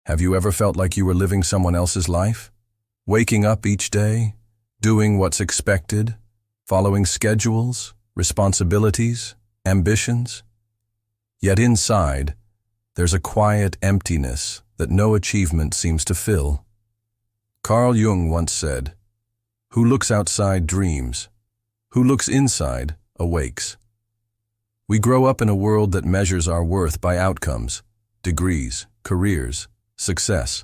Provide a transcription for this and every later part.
Have you ever felt like you were living someone else's life? Waking up each day, doing what's expected, following schedules, responsibilities, ambitions? Yet inside, there's a quiet emptiness that no achievement seems to fill. Carl Jung once said, "Who looks outside dreams. Who looks inside awakes." We grow up in a world that measures our worth by outcomes, degrees, careers, success.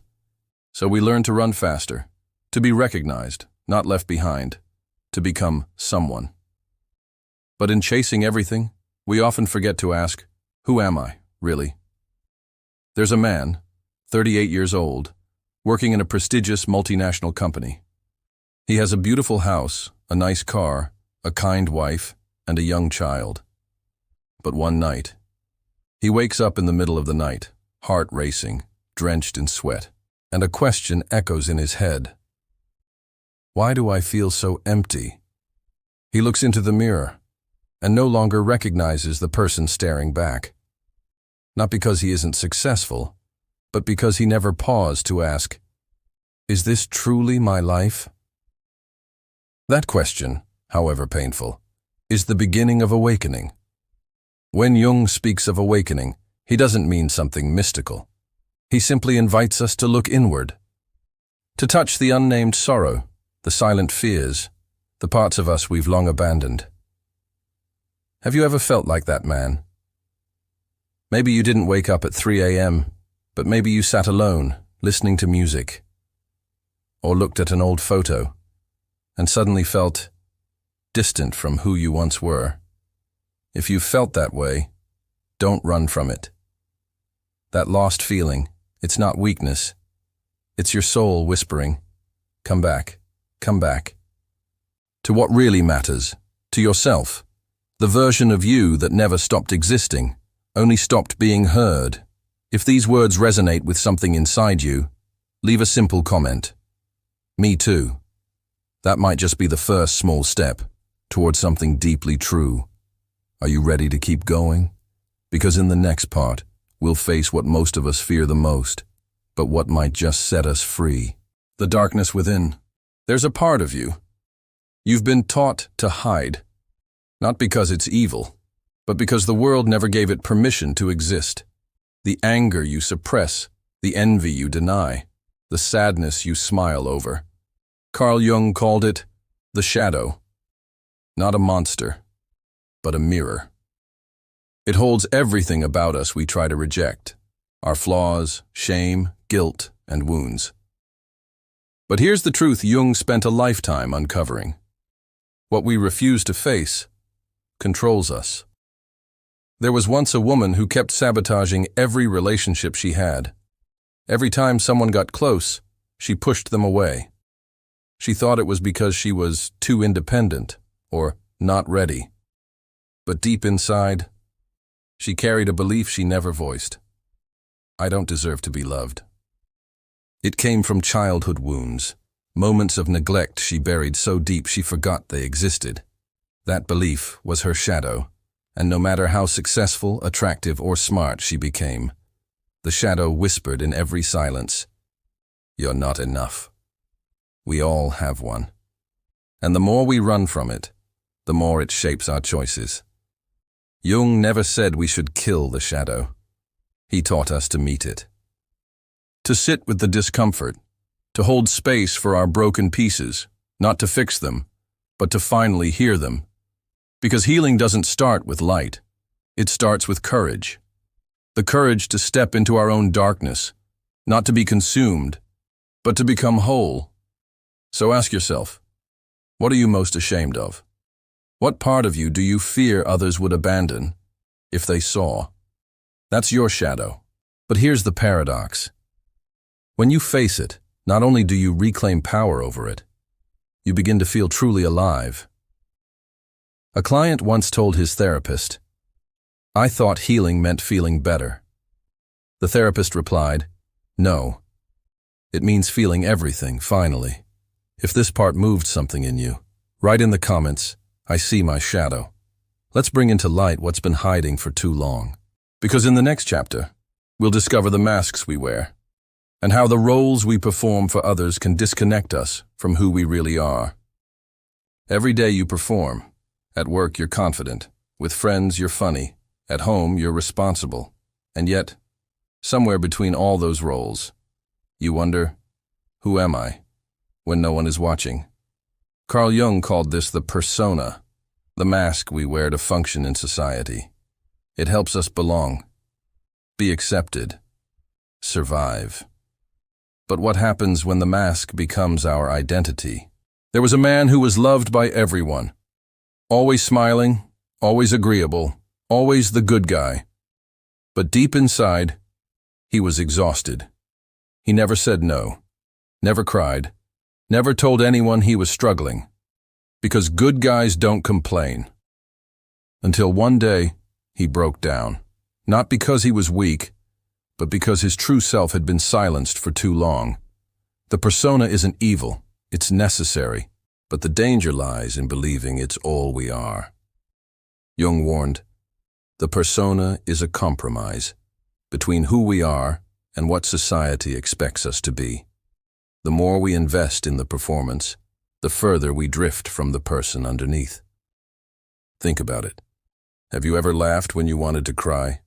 So we learn to run faster, to be recognized, not left behind, to become someone. But in chasing everything, we often forget to ask, who am I, really? There's a man, 38 years old, working in a prestigious multinational company. He has a beautiful house, a nice car, a kind wife, and a young child. But one night, he wakes up in the middle of the night, heart racing, drenched in sweat, and a question echoes in his head. Why do I feel so empty? He looks into the mirror and no longer recognizes the person staring back. Not because he isn't successful, but because he never paused to ask, is this truly my life? That question, however painful, is the beginning of awakening. When Jung speaks of awakening, he doesn't mean something mystical. He simply invites us to look inward, to touch the unnamed sorrow, the silent fears, the parts of us we've long abandoned. Have you ever felt like that man? Maybe you didn't wake up at 3 a.m., but maybe you sat alone, listening to music, or looked at an old photo, and suddenly felt distant from who you once were. If you felt that way, don't run from it. That lost feeling, it's not weakness. It's your soul whispering, come back, to what really matters, to yourself, the version of you that never stopped existing, only stopped being heard. If these words resonate with something inside you, leave a simple comment. Me too. That might just be the first small step towards something deeply true. Are you ready to keep going? Because in the next part, we'll face what most of us fear the most, but what might just set us free. The darkness within. There's a part of you you've been taught to hide, not because it's evil, but because the world never gave it permission to exist. The anger you suppress, the envy you deny, the sadness you smile over. Carl Jung called it the shadow. Not a monster, but a mirror. It holds everything about us we try to reject, our flaws, shame, guilt, and wounds. But here's the truth Jung spent a lifetime uncovering. What we refuse to face controls us. There was once a woman who kept sabotaging every relationship she had. Every time someone got close, she pushed them away. She thought it was because she was too independent or not ready. But deep inside, she carried a belief she never voiced. I don't deserve to be loved. It came from childhood wounds, moments of neglect she buried so deep she forgot they existed. That belief was her shadow, and no matter how successful, attractive, or smart she became, the shadow whispered in every silence, "You're not enough." We all have one. And the more we run from it, the more it shapes our choices. Jung never said we should kill the shadow. He taught us to meet it. To sit with the discomfort, to hold space for our broken pieces, not to fix them, but to finally hear them. Because healing doesn't start with light. It starts with courage. The courage to step into our own darkness, not to be consumed, but to become whole. So ask yourself, what are you most ashamed of? What part of you do you fear others would abandon if they saw? That's your shadow. But here's the paradox. When you face it, not only do you reclaim power over it, you begin to feel truly alive. A client once told his therapist, "I thought healing meant feeling better." The therapist replied, "No. It means feeling everything, finally." If this part moved something in you, write in the comments, "I see my shadow." Let's bring into light what's been hiding for too long. Because in the next chapter, we'll discover the masks we wear and how the roles we perform for others can disconnect us from who we really are. Every day you perform. At work you're confident. With friends you're funny. At home you're responsible. And yet, somewhere between all those roles, you wonder, who am I, when no one is watching? Carl Jung called this the persona, the mask we wear to function in society. It helps us belong, be accepted, survive. But what happens when the mask becomes our identity? There was a man who was loved by everyone. Always smiling, always agreeable, always the good guy. But deep inside, he was exhausted. He never said no, never cried, never told anyone he was struggling. Because good guys don't complain. Until one day, he broke down. Not because he was weak, but because his true self had been silenced for too long. The persona isn't evil, it's necessary, but the danger lies in believing it's all we are. Jung warned, the persona is a compromise between who we are and what society expects us to be. The more we invest in the performance, the further we drift from the person underneath. Think about it. Have you ever laughed when you wanted to cry?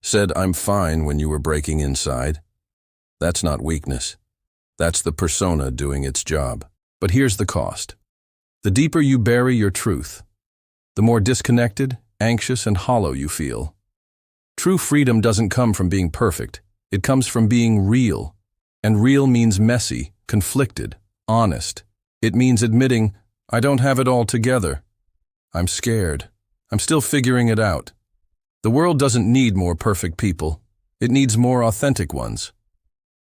Said, "I'm fine," when you were breaking inside? That's not weakness. That's the persona doing its job. But here's the cost. The deeper you bury your truth, the more disconnected, anxious, and hollow you feel. True freedom doesn't come from being perfect. It comes from being real. And real means messy, conflicted, honest. It means admitting, I don't have it all together. I'm scared. I'm still figuring it out. The world doesn't need more perfect people. It needs more authentic ones.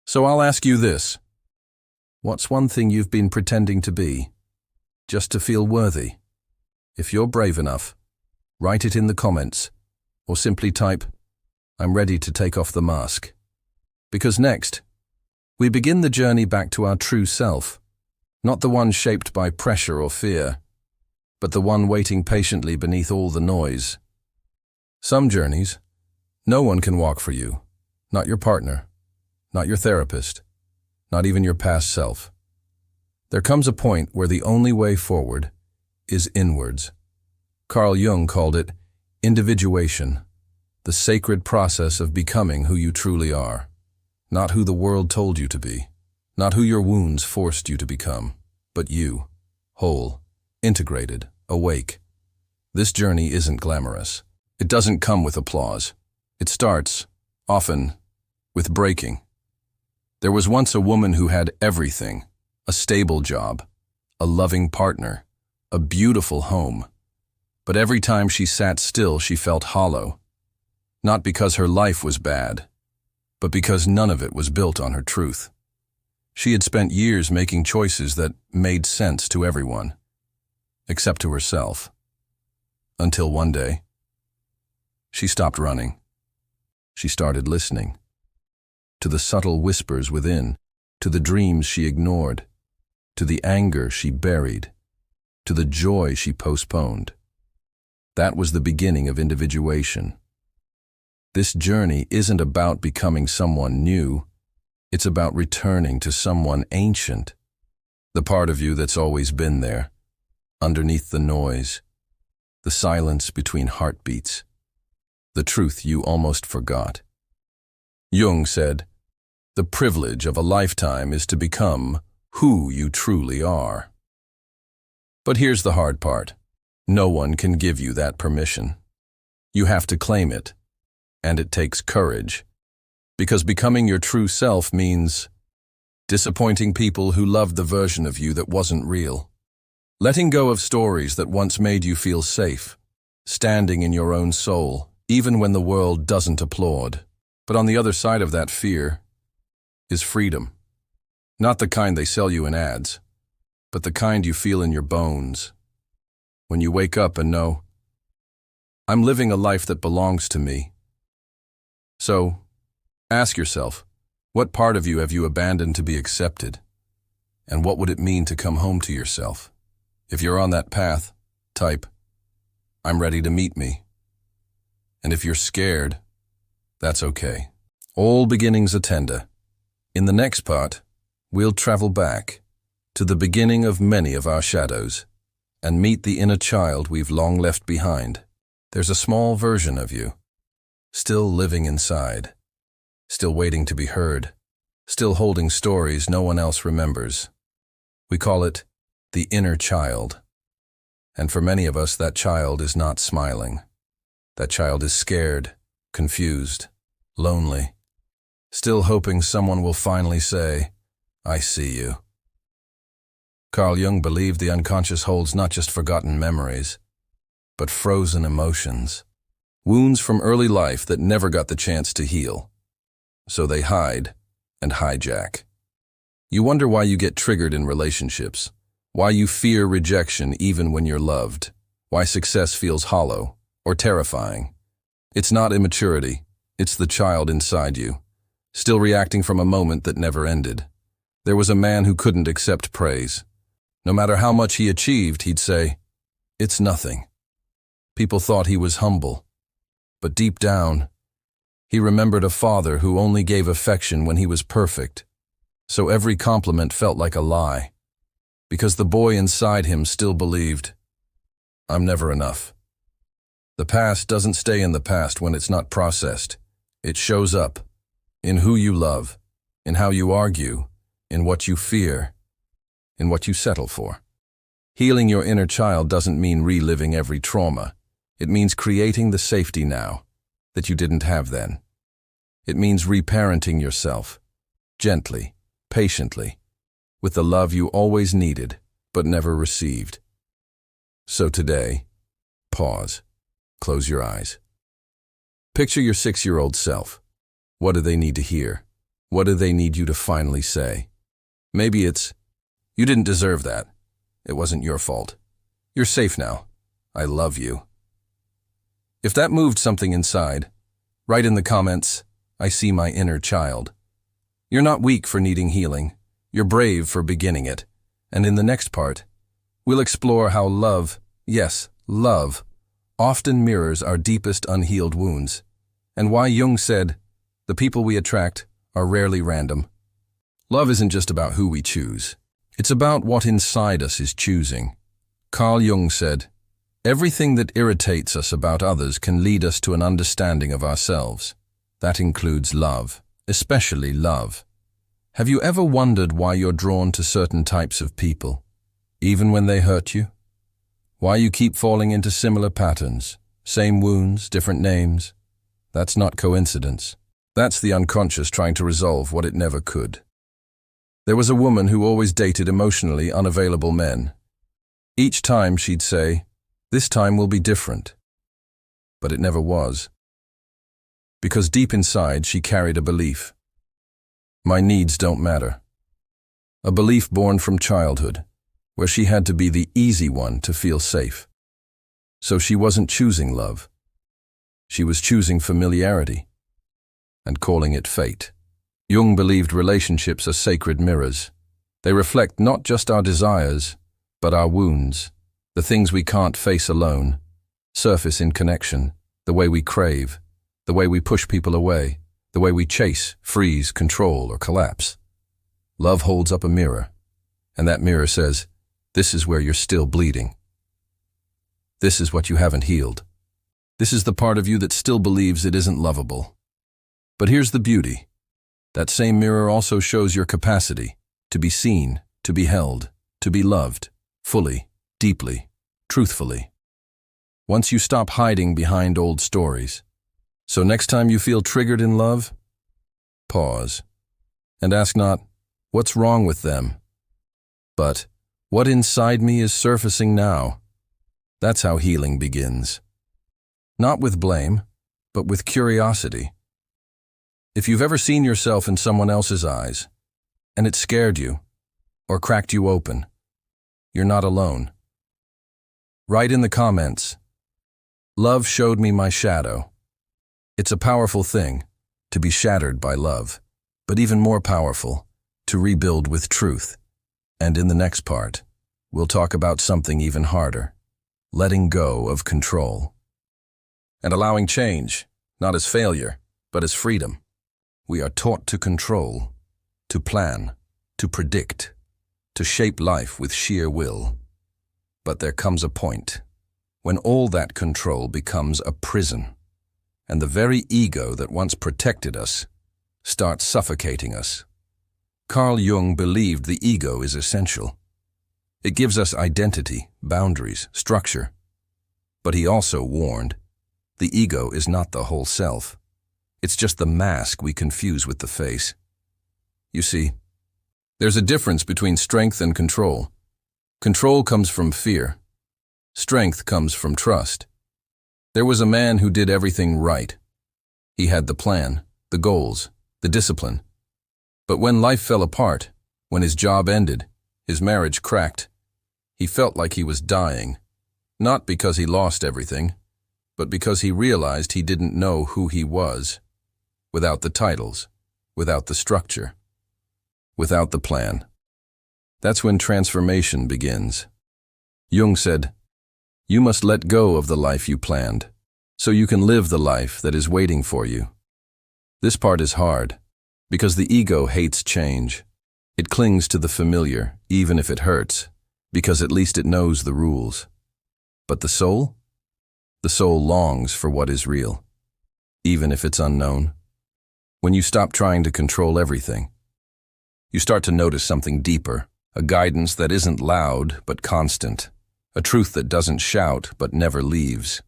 So I'll ask you this. What's one thing you've been pretending to be, just to feel worthy? If you're brave enough, write it in the comments, or simply type, I'm ready to take off the mask. Because next, we begin the journey back to our true self, not the one shaped by pressure or fear, but the one waiting patiently beneath all the noise. Some journeys, no one can walk for you, not your partner, not your therapist, not even your past self. There comes a point where the only way forward is inwards. Carl Jung called it individuation, the sacred process of becoming who you truly are, not who the world told you to be, not who your wounds forced you to become, but you, whole, integrated, awake. This journey isn't glamorous. It doesn't come with applause. It starts, often, with breaking. There was once a woman who had everything, a stable job, a loving partner, a beautiful home. But every time she sat still, she felt hollow. Not because her life was bad, but because none of it was built on her truth. She had spent years making choices that made sense to everyone, except to herself. Until one day, she stopped running. She started listening. To the subtle whispers within, to the dreams she ignored, to the anger she buried, to the joy she postponed. That was the beginning of individuation. This journey isn't about becoming someone new. It's about returning to someone ancient, the part of you that's always been there, underneath the noise, the silence between heartbeats, the truth you almost forgot. Jung said, the privilege of a lifetime is to become who you truly are. But here's the hard part. No one can give you that permission. You have to claim it, and it takes courage. Because becoming your true self means disappointing people who loved the version of you that wasn't real. Letting go of stories that once made you feel safe. Standing in your own soul, even when the world doesn't applaud. But on the other side of that fear is freedom. Not the kind they sell you in ads, but the kind you feel in your bones. When you wake up and know, I'm living a life that belongs to me. So, ask yourself, what part of you have you abandoned to be accepted? And what would it mean to come home to yourself? If you're on that path, type, I'm ready to meet me. And if you're scared, that's okay. All beginnings attend. In the next part, we'll travel back to the beginning of many of our shadows and meet the inner child we've long left behind. There's a small version of you, still living inside, still waiting to be heard, still holding stories no one else remembers. We call it the inner child. And for many of us, that child is not smiling. That child is scared, confused, lonely, still hoping someone will finally say, "I see you." Carl Jung believed the unconscious holds not just forgotten memories, but frozen emotions, wounds from early life that never got the chance to heal. So they hide and hijack. You wonder why you get triggered in relationships, why you fear rejection even when you're loved, why success feels hollow or terrifying. It's not immaturity, it's the child inside you, still reacting from a moment that never ended. There was a man who couldn't accept praise. No matter how much he achieved, he'd say, "It's nothing." People thought he was humble, but deep down, he remembered a father who only gave affection when he was perfect, so every compliment felt like a lie, because the boy inside him still believed, "I'm never enough." The past doesn't stay in the past when it's not processed. It shows up in who you love, in how you argue, in what you fear, in what you settle for. Healing your inner child doesn't mean reliving every trauma. It means creating the safety now that you didn't have then. It means reparenting yourself, gently, patiently, with the love you always needed but never received. So today, pause, close your eyes. Picture your 6-year-old self. What do they need to hear? What do they need you to finally say? Maybe it's, "You didn't deserve that. It wasn't your fault. You're safe now. I love you." If that moved something inside, write in the comments, "I see my inner child." You're not weak for needing healing. You're brave for beginning it. And in the next part, we'll explore how love, yes, love, often mirrors our deepest unhealed wounds, and why Jung said, the people we attract are rarely random. Love isn't just about who we choose. It's about what inside us is choosing. Carl Jung said, "Everything that irritates us about others can lead us to an understanding of ourselves. That includes love, especially love." Have you ever wondered why you're drawn to certain types of people, even when they hurt you? Why you keep falling into similar patterns, same wounds, different names? That's not coincidence. That's the unconscious trying to resolve what it never could. There was a woman who always dated emotionally unavailable men. Each time she'd say, "This time will be different." But it never was. Because deep inside she carried a belief. My needs don't matter. A belief born from childhood, where she had to be the easy one to feel safe. So she wasn't choosing love. She was choosing familiarity and calling it fate. Jung believed relationships are sacred mirrors. They reflect not just our desires, but our wounds, the things we can't face alone, surface in connection, the way we crave, the way we push people away, the way we chase, freeze, control, or collapse. Love holds up a mirror, and that mirror says, "This is where you're still bleeding. This is what you haven't healed. This is the part of you that still believes it isn't lovable." But here's the beauty. That same mirror also shows your capacity to be seen, to be held, to be loved, fully, deeply, truthfully. Once you stop hiding behind old stories. So next time you feel triggered in love, pause and ask not, "What's wrong with them?" but, "What inside me is surfacing now?" That's how healing begins. Not with blame, but with curiosity. If you've ever seen yourself in someone else's eyes, and it scared you, or cracked you open, you're not alone. Write in the comments, "Love showed me my shadow." It's a powerful thing to be shattered by love, but even more powerful to rebuild with truth. And in the next part, we'll talk about something even harder, letting go of control. And allowing change, not as failure, but as freedom. We are taught to control, to plan, to predict, to shape life with sheer will. But there comes a point when all that control becomes a prison, and the very ego that once protected us starts suffocating us. Carl Jung believed the ego is essential. It gives us identity, boundaries, structure. But he also warned, the ego is not the whole self. It's just the mask we confuse with the face. You see, there's a difference between strength and control. Control comes from fear. Strength comes from trust. There was a man who did everything right. He had the plan, the goals, the discipline. But when life fell apart, when his job ended, his marriage cracked, he felt like he was dying. Not because he lost everything, but because he realized he didn't know who he was. Without the titles, without the structure, without the plan. That's when transformation begins. Jung said, "You must let go of the life you planned, so you can live the life that is waiting for you." This part is hard, because the ego hates change. It clings to the familiar, even if it hurts, because at least it knows the rules. But the soul? The soul longs for what is real, even if it's unknown. When you stop trying to control everything, you start to notice something deeper, a guidance that isn't loud but constant, a truth that doesn't shout but never leaves.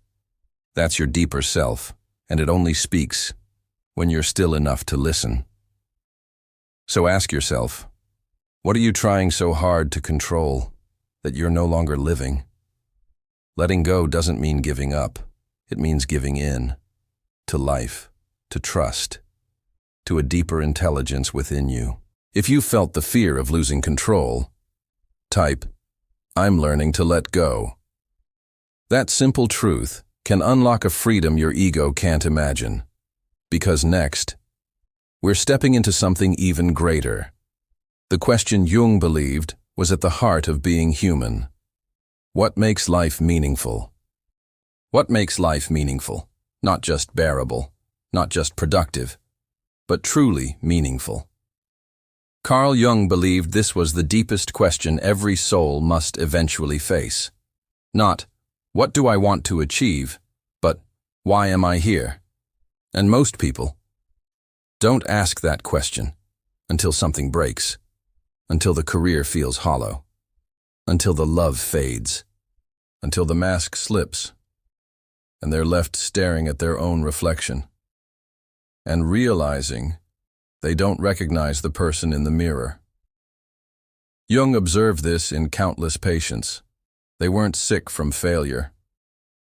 That's your deeper self, and it only speaks when you're still enough to listen. So ask yourself, what are you trying so hard to control that you're no longer living? Letting go doesn't mean giving up. It means giving in to life, to trust, to a deeper intelligence within you. If you felt the fear of losing control, type, "I'm learning to let go." That simple truth can unlock a freedom your ego can't imagine. Because next, we're stepping into something even greater. The question Jung believed was at the heart of being human. What makes life meaningful? What makes life meaningful? Not just bearable, not just productive, but truly meaningful. Carl Jung believed this was the deepest question every soul must eventually face. Not, what do I want to achieve, but why am I here? And most people don't ask that question until something breaks, until the career feels hollow, until the love fades, until the mask slips, and they're left staring at their own reflection and realizing they don't recognize the person in the mirror. Jung observed this in countless patients. They weren't sick from failure.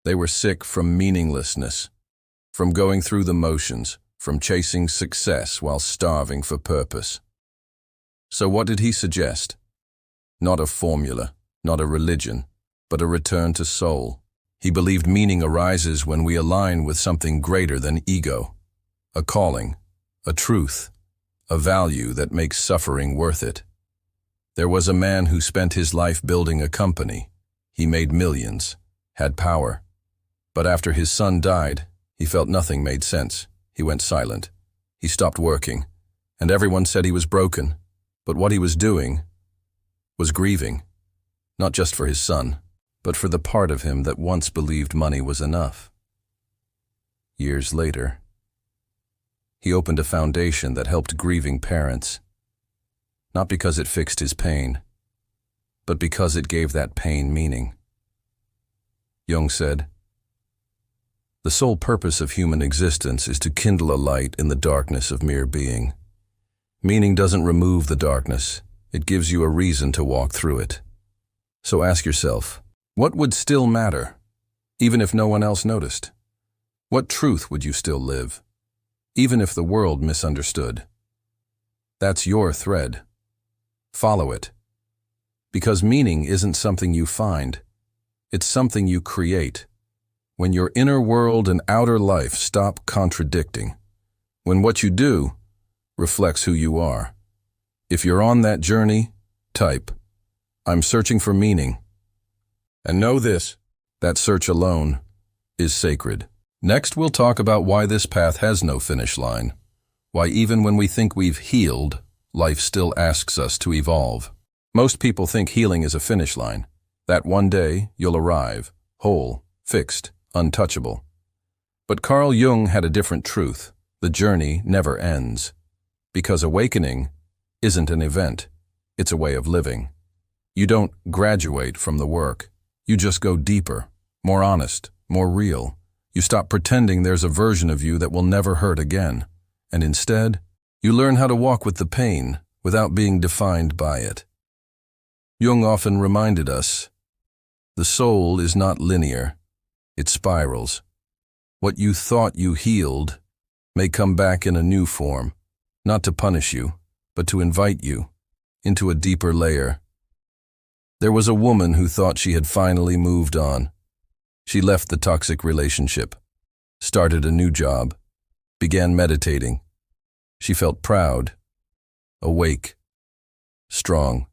They were sick from meaninglessness, from going through the motions, from chasing success while starving for purpose. So what did he suggest? Not a formula, not a religion, but a return to soul. He believed meaning arises when we align with something greater than ego, a calling, a truth, a value that makes suffering worth it. There was a man who spent his life building a company. He made millions, had power. But after his son died, he felt nothing made sense. He went silent. He stopped working, and everyone said he was broken. But what he was doing was grieving, not just for his son, but for the part of him that once believed money was enough. Years later, he opened a foundation that helped grieving parents, not because it fixed his pain, but because it gave that pain meaning. Jung said, "The sole purpose of human existence is to kindle a light in the darkness of mere being. Meaning doesn't remove the darkness, it gives you a reason to walk through it. So ask yourself, what would still matter, even if no one else noticed? What truth would you still live, even if the world misunderstood? That's your thread. Follow it. Because meaning isn't something you find, it's something you create. When your inner world and outer life stop contradicting, when what you do reflects who you are. If you're on that journey, type, "I'm searching for meaning." And know this, that search alone is sacred. Next, we'll talk about why this path has no finish line, why even when we think we've healed, life still asks us to evolve. Most people think healing is a finish line, that one day you'll arrive, whole, fixed, untouchable. But Carl Jung had a different truth. The journey never ends. Because awakening isn't an event, it's a way of living. You don't graduate from the work. You just go deeper, more honest, more real. You stop pretending there's a version of you that will never hurt again. And instead, you learn how to walk with the pain without being defined by it. Jung often reminded us, the soul is not linear, it spirals. What you thought you healed may come back in a new form, not to punish you, but to invite you into a deeper layer. There was a woman who thought she had finally moved on. She left the toxic relationship, started a new job, began meditating. She felt proud, awake, strong.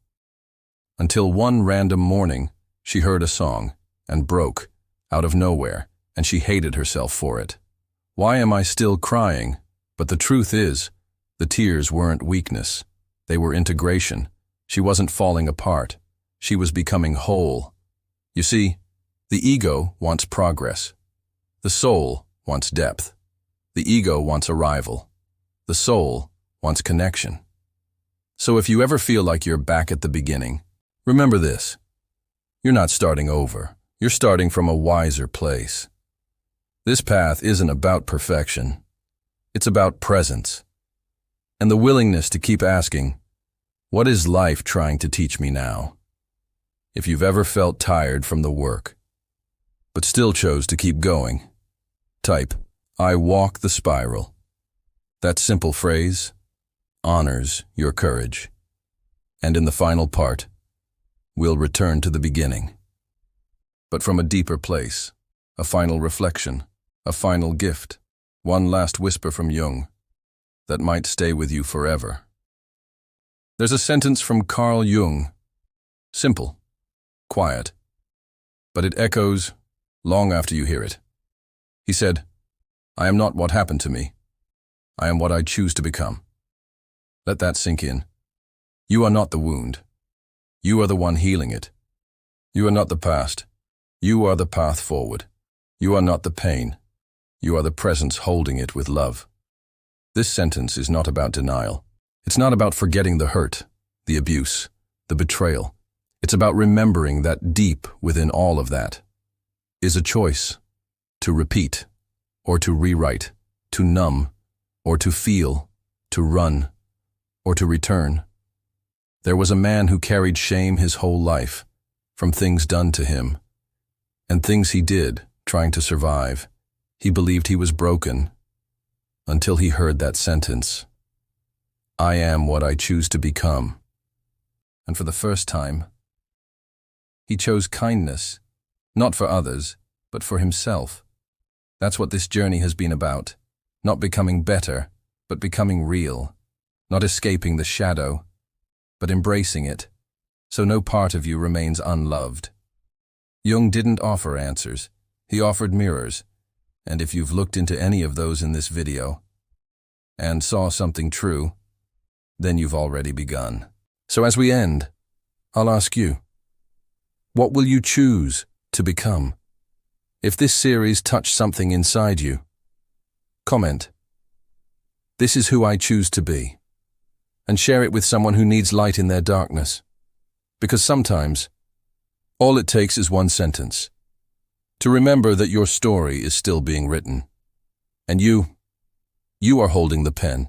Until one random morning, she heard a song and broke out of nowhere, and she hated herself for it. Why am I still crying? But the truth is, the tears weren't weakness. They were integration. She wasn't falling apart. She was becoming whole. You see, the ego wants progress. The soul wants depth. The ego wants arrival. The soul wants connection. So if you ever feel like you're back at the beginning, remember this. You're not starting over. You're starting from a wiser place. This path isn't about perfection. It's about presence. And the willingness to keep asking, what is life trying to teach me now? If you've ever felt tired from the work, but still chose to keep going, type, I walk the spiral. That simple phrase honors your courage. And in the final part, we'll return to the beginning. But from a deeper place, a final reflection, a final gift, one last whisper from Jung that might stay with you forever. There's a sentence from Carl Jung, simple, quiet, but it echoes long after you hear it. He said, I am not what happened to me. I am what I choose to become. Let that sink in. You are not the wound. You are the one healing it. You are not the past. You are the path forward. You are not the pain. You are the presence holding it with love. This sentence is not about denial. It's not about forgetting the hurt, the abuse, the betrayal. It's about remembering that deep within all of that is a choice to repeat or to rewrite, to numb or to feel, to run or to return. There was a man who carried shame his whole life from things done to him and things he did trying to survive. He believed he was broken until he heard that sentence, I am what I choose to become. And for the first time, he chose kindness, not for others, but for himself. That's what this journey has been about, not becoming better, but becoming real, not escaping the shadow, but embracing it, so no part of you remains unloved. Jung didn't offer answers, he offered mirrors, and if you've looked into any of those in this video and saw something true, then you've already begun. So as we end, I'll ask you, what will you choose to become? If this series touched something inside you, comment, this is who I choose to be, and share it with someone who needs light in their darkness. Because sometimes, all it takes is one sentence, to remember that your story is still being written, and you are holding the pen.